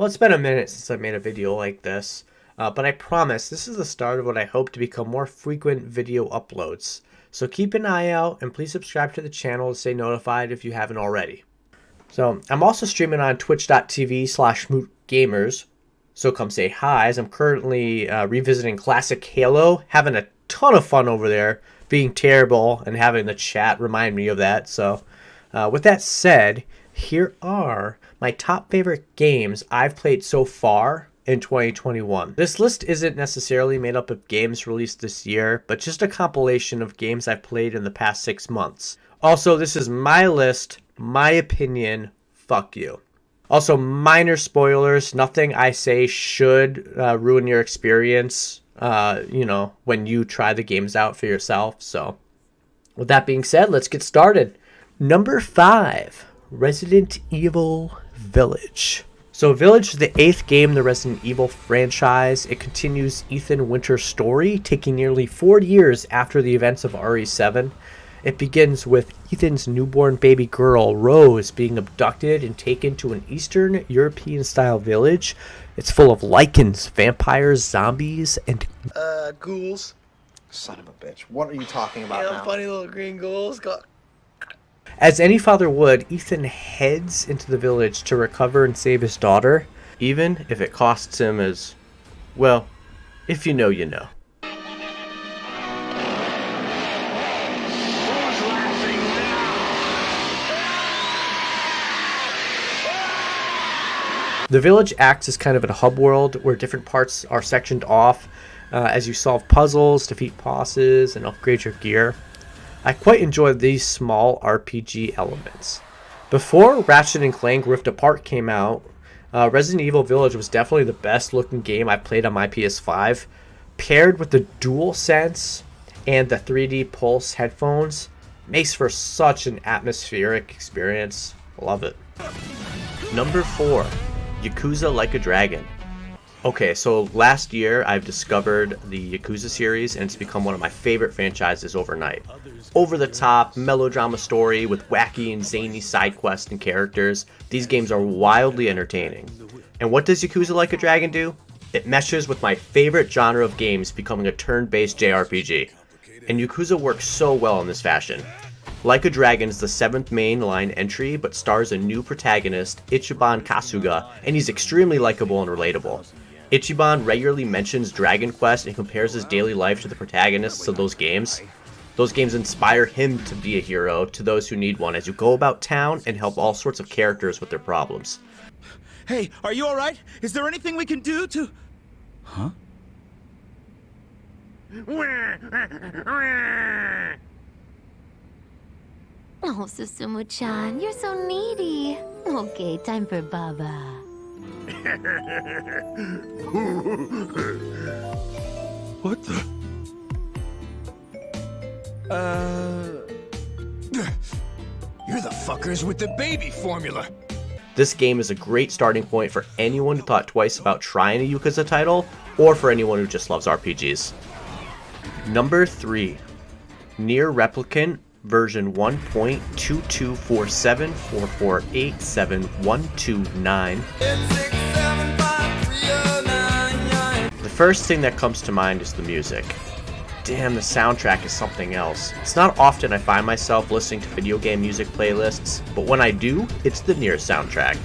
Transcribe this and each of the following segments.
Well, it's been a minute since I made a video like this, but I promise this is the start of what I hope to become more frequent video uploads. So keep an eye out and please subscribe to the channel to stay notified if you haven't already. So I'm also streaming on twitch.tv/mootgamers, so come say hi, as I'm currently revisiting classic Halo, having a ton of fun over there, being terrible and having the chat remind me of that. So with that said, here are my top favorite games I've played so far in 2021. This list isn't necessarily made up of games released this year, but just a compilation of games I've played in the past 6 months. Also, this is my list, my opinion, fuck you. Also, minor spoilers, nothing I say should ruin your experience, when you try the games out for yourself. So, with that being said, let's get started. Number 5. Resident Evil Village. So Village is the 8th game in the Resident Evil franchise. It continues Ethan Winter's story, taking nearly 4 years after the events of RE7. It begins with Ethan's newborn baby girl, Rose, being abducted and taken to an Eastern European-style village. It's full of lichens, vampires, zombies, and ghouls. Son of a bitch. What are you talking about now? Funny little green ghouls. As any father would, Ethan heads into the village to recover and save his daughter, even if it costs him his, well, if you know, you know. The village acts as kind of a hub world where different parts are sectioned off as you solve puzzles, defeat bosses, and upgrade your gear. I quite enjoy these small RPG elements. Before Ratchet & Clank Rift Apart came out, Resident Evil Village was definitely the best looking game I played on my PS5. Paired with the DualSense and the 3D Pulse headphones, makes for such an atmospheric experience. Love it. Number 4. Yakuza Like a Dragon. Okay, so last year I've discovered the Yakuza series and it's become one of my favorite franchises overnight. Over the top, melodrama story with wacky and zany side quests and characters, these games are wildly entertaining. And what does Yakuza Like a Dragon do? It meshes with my favorite genre of games, becoming a turn-based JRPG. And Yakuza works so well in this fashion. Like a Dragon is the 7th mainline entry, but stars a new protagonist, Ichiban Kasuga, and he's extremely likable and relatable. Ichiban regularly mentions Dragon Quest and compares his daily life to the protagonists of those games. Those games inspire him to be a hero to those who need one as you go about town and help all sorts of characters with their problems. Hey, are you alright? Is there anything we can do to... Huh? Oh, Susumu-chan, you're so needy. Okay, time for Baba. What the... You're the fuckers with the baby formula. This game is a great starting point for anyone who thought twice about trying a Yakuza title, or for anyone who just loves RPGs. Number 3. NieR Replicant version 1.2247448712 The first thing that comes to mind is the music. Damn, the soundtrack is something else. It's not often I find myself listening to video game music playlists, but when I do, it's the NieR soundtrack.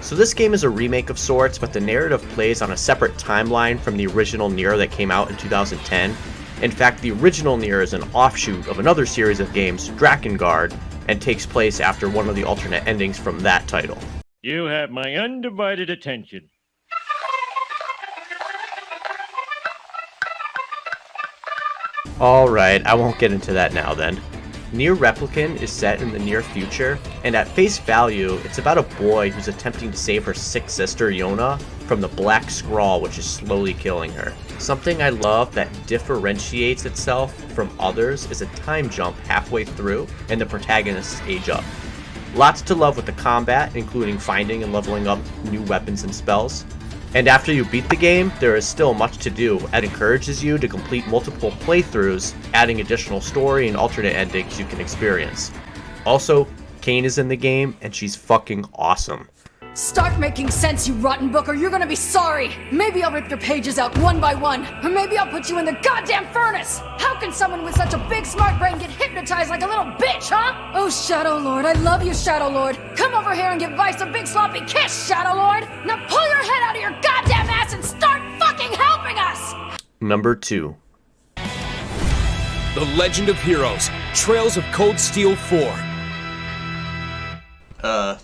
So this game is a remake of sorts, but the narrative plays on a separate timeline from the original NieR that came out in 2010. In fact, the original NieR is an offshoot of another series of games, Drakengard, and takes place after one of the alternate endings from that title. You have my undivided attention. Alright, I won't get into that now then. NieR Replicant is set in the near future, and at face value, it's about a boy who's attempting to save her sick sister Yona from the Black Scrawl, which is slowly killing her. Something I love that differentiates itself from others is a time jump halfway through, and the protagonists age up. Lots to love with the combat, including finding and leveling up new weapons and spells. And after you beat the game, there is still much to do. It encourages you to complete multiple playthroughs, adding additional story and alternate endings you can experience. Also, Kane is in the game, and she's fucking awesome. Start making sense, you rotten book, or you're gonna be sorry! Maybe I'll rip your pages out one by one, or maybe I'll put you in the goddamn furnace! How can someone with such a big smart brain get hypnotized like a little bitch, huh? Oh, Shadow Lord, I love you, Shadow Lord! Come over here and give Vice a big sloppy kiss, Shadow Lord! Now pull your head out of your goddamn ass and start fucking helping us! Number 2. The Legend of Heroes, Trails of Cold Steel 4.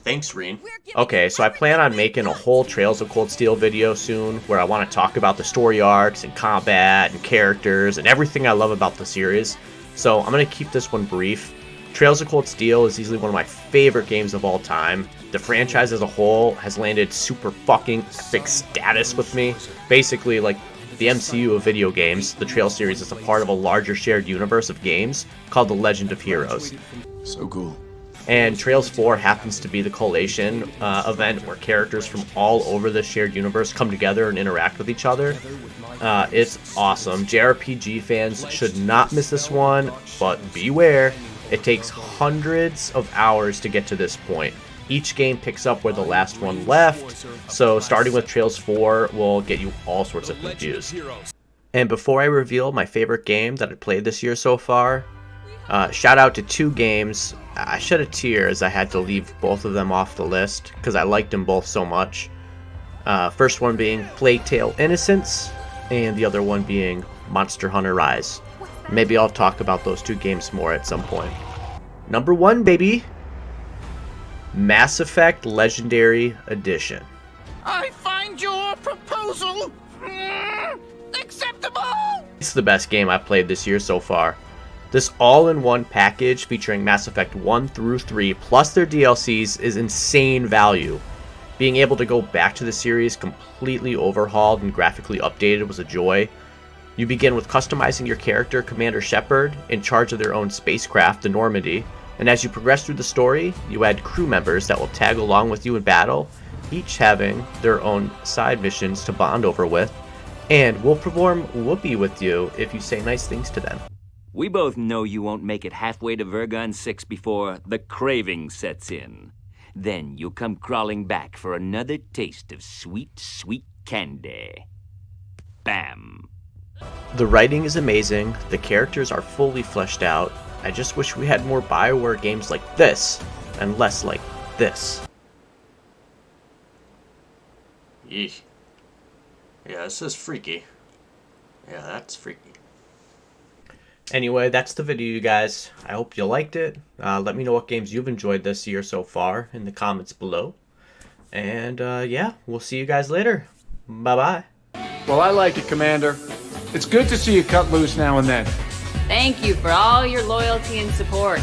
Thanks, Reen. Okay, so I plan on making a whole Trails of Cold Steel video soon, where I want to talk about the story arcs and combat and characters and everything I love about the series. So I'm going to keep this one brief. Trails of Cold Steel is easily one of my favorite games of all time. The franchise as a whole has landed super fucking epic status with me. Basically, like the MCU of video games, the Trails series is a part of a larger shared universe of games called The Legend of Heroes. So cool. And Trails 4 happens to be the collation event where characters from all over the shared universe come together and interact with each other. It's awesome. JRPG fans should not miss this one, but beware, it takes hundreds of hours to get to this point. Each game picks up where the last one left, so starting with Trails 4 will get you all sorts of confused. And before I reveal my favorite game that I played this year so far, shout out to 2 games. I shed a tear as I had to leave both of them off the list because I liked them both so much. First one being Plague Tale Innocence, and the other one being Monster Hunter Rise. Maybe I'll talk about those 2 games more at some point. Number 1, baby! Mass Effect Legendary Edition. I find your proposal acceptable! It's the best game I've played this year so far. This all-in-one package featuring Mass Effect 1 through 3 plus their DLCs is insane value. Being able to go back to the series completely overhauled and graphically updated was a joy. You begin with customizing your character, Commander Shepard, in charge of their own spacecraft, the Normandy, and as you progress through the story, you add crew members that will tag along with you in battle, each having their own side missions to bond over with, and will perform whoopee with you if you say nice things to them. We both know you won't make it halfway to Vergon 6 before the craving sets in. Then you'll come crawling back for another taste of sweet, sweet candy. Bam. The writing is amazing, the characters are fully fleshed out. I just wish we had more BioWare games like this, and less like this. Yeesh. Yeah, this is freaky. Yeah, that's freaky. Anyway, that's the video, you guys. I hope you liked it. Let me know what games you've enjoyed this year so far in the comments below. And yeah, we'll see you guys later. Bye-bye. Well, I like it, Commander. It's good to see you cut loose now and then. Thank you for all your loyalty and support.